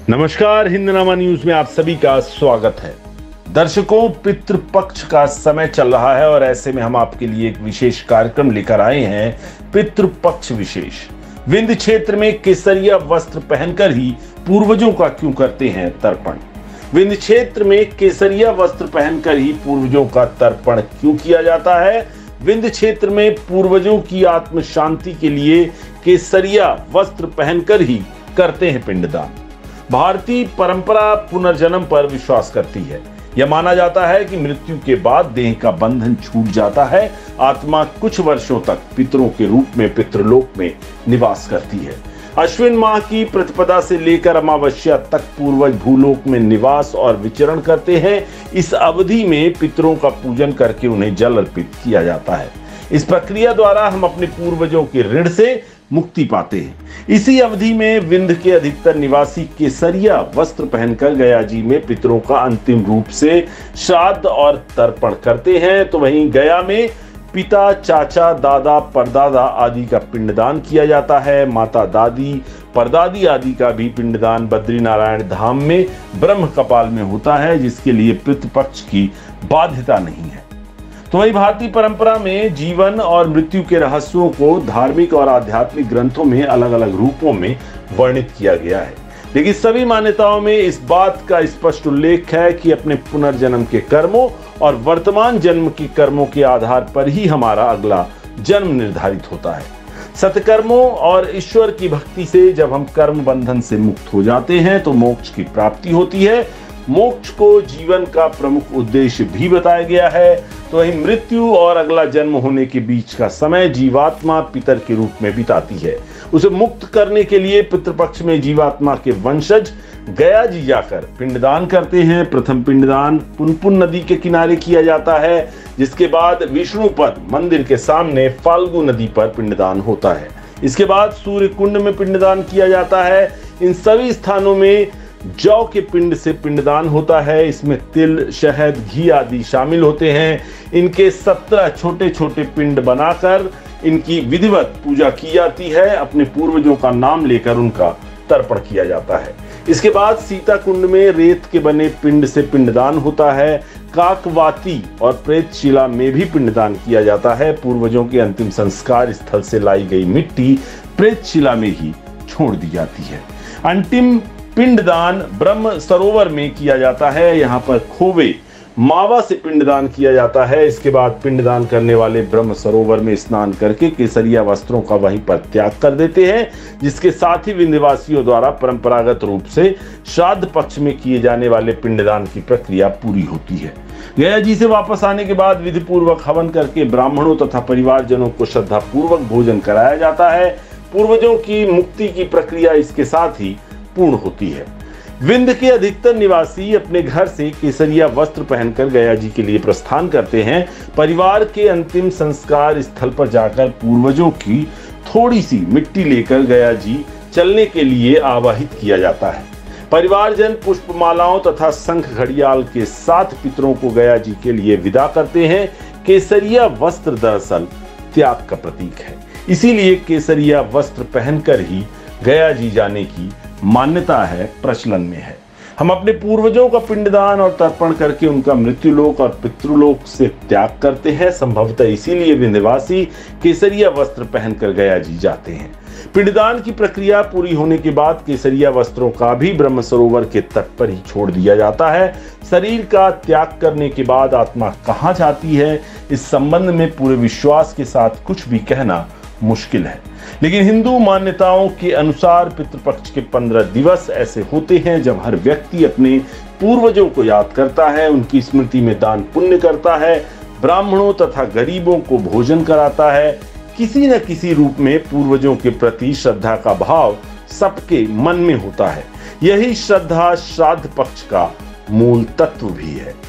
नमस्कार, हिंदनामा न्यूज में आप सभी का स्वागत है। दर्शकों, पितृपक्ष का समय चल रहा है और ऐसे में हम आपके लिए एक विशेष कार्यक्रम लेकर आए हैं, पितृपक्ष विशेष। विंध्य क्षेत्र में केसरिया वस्त्र पहनकर ही पूर्वजों का क्यों करते हैं तर्पण? विंध्य क्षेत्र में केसरिया वस्त्र पहनकर ही पूर्वजों का तर्पण क्यों किया जाता है? विंध्य क्षेत्र में पूर्वजों की आत्म शांति के लिए केसरिया वस्त्र पहनकर ही करते हैं पिंडदान। भारतीय परंपरा पुनर्जन्म पर विश्वास करती है। यह माना जाता है कि मृत्यु के बाद देह का बंधन छूट जाता है, आत्मा कुछ वर्षों तक पितरों के रूप में पितृलोक में निवास करती है। अश्विन माह की प्रतिपदा से लेकर अमावस्या तक पूर्वज भूलोक में निवास और विचरण करते हैं। इस अवधि में पितरों का पूजन करके उन्हें जल अर्पित किया जाता है। इस प्रक्रिया द्वारा हम अपने पूर्वजों के ऋण से मुक्ति पाते हैं। इसी अवधि में विंध्य के अधिकतर निवासी केसरिया वस्त्र पहनकर गया जी में पितरों का अंतिम रूप से श्राद्ध और तर्पण करते हैं। तो वहीं गया में पिता, चाचा, दादा, परदादा आदि का पिंडदान किया जाता है। माता, दादी, परदादी आदि का भी पिंडदान बद्रीनारायण धाम में ब्रह्म कपाल में होता है, जिसके लिए पितृपक्ष की बाध्यता नहीं है। तो वही भारतीय परंपरा में जीवन और मृत्यु के रहस्यों को धार्मिक और आध्यात्मिक ग्रंथों में अलग अलग रूपों में वर्णित किया गया है, लेकिन सभी मान्यताओं में इस बात का स्पष्ट उल्लेख है कि अपने पुनर्जन्म के कर्मों और वर्तमान जन्म के कर्मों के आधार पर ही हमारा अगला जन्म निर्धारित होता है। सत्कर्मों और ईश्वर की भक्ति से जब हम कर्म बंधन से मुक्त हो जाते हैं तो मोक्ष की प्राप्ति होती है। मोक्ष को जीवन का प्रमुख उद्देश्य भी बताया गया है। तो वही मृत्यु और अगला जन्म होने के बीच का समय जीवात्मा पितर के रूप में बिताती है। उसे मुक्त करने के लिए पितृपक्ष में जीवात्मा के वंशज गया जी जाकर पिंडदान करते हैं। प्रथम पिंडदान पुनपुन नदी के किनारे किया जाता है, जिसके बाद विष्णुपद मंदिर के सामने फाल्गु नदी पर पिंडदान होता है। इसके बाद सूर्य कुंड में पिंडदान किया जाता है। इन सभी स्थानों में जौ के पिंड से पिंडदान होता है। इसमें तिल, शहद, घी आदि शामिल होते हैं। इनके 17 छोटे छोटे पिंड बनाकर इनकी विधिवत पूजा की जाती है। अपने पूर्वजों का नाम लेकर उनका तर्पण किया जाता है। इसके बाद सीता कुंड में रेत के बने पिंड से पिंडदान होता है। काकवाती और प्रेतशिला में भी पिंडदान किया जाता है। पूर्वजों के अंतिम संस्कार स्थल से लाई गई मिट्टी प्रेतशिला में ही छोड़ दी जाती है। अंतिम पिंडदान ब्रह्म सरोवर में किया जाता है। यहाँ पर खोवे मावा से पिंडदान किया जाता है। इसके बाद पिंडदान करने वाले ब्रह्म सरोवर में स्नान करके केसरिया वस्त्रों का वहीं पर त्याग कर देते हैं, जिसके साथ ही विंध्यवासियों द्वारा परंपरागत रूप से श्राद्ध पक्ष में किए जाने वाले पिंडदान की प्रक्रिया पूरी होती है। गया जी से वापस आने के बाद विधि पूर्वक हवन करके ब्राह्मणों तथा परिवारजनों को श्रद्धा पूर्वक भोजन कराया जाता है। पूर्वजों की मुक्ति की प्रक्रिया इसके साथ ही पूर्ण होती है। विंध्य के अधिकतर निवासी अपने घर से केसरिया वस्त्र पहनकर गया जी के लिए प्रस्थान करते हैं। परिवार के अंतिम संस्कार स्थल पर जाकर पूर्वजों की थोड़ी सी मिट्टी लेकर गया जी चलने के लिए आवाहित किया जाता है। परिवारजन पुष्पमालाओं तथा शंख घड़ियाल के साथ पितरों को गया जी के लिए विदा करते हैं। केसरिया वस्त्र दरअसल त्याग का प्रतीक है, इसीलिए केसरिया वस्त्र पहनकर ही गया जी जाने की मान्यता है, प्रचलन में है। हम अपने पूर्वजों का पिंडदान और तर्पण करके उनका मृत्युलोक और पितृलोक से त्याग करते हैं। संभवतः इसीलिए विंध्यवासी केसरिया वस्त्र पहनकर गया जी जाते हैं। पिंडदान की प्रक्रिया पूरी होने के बाद केसरिया वस्त्रों का भी ब्रह्म सरोवर के तट पर ही छोड़ दिया जाता है। शरीर का त्याग करने के बाद आत्मा कहाँ जाती है, इस संबंध में पूरे विश्वास के साथ कुछ भी कहना मुश्किल है, लेकिन हिंदू मान्यताओं के अनुसार पितृपक्ष के 15 दिवस ऐसे होते हैं जब हर व्यक्ति अपने पूर्वजों को याद करता है, उनकी स्मृति में दान पुण्य करता है, ब्राह्मणों तथा गरीबों को भोजन कराता है। किसी न किसी रूप में पूर्वजों के प्रति श्रद्धा का भाव सबके मन में होता है। यही श्रद्धा श्राद्ध पक्ष का मूल तत्व भी है।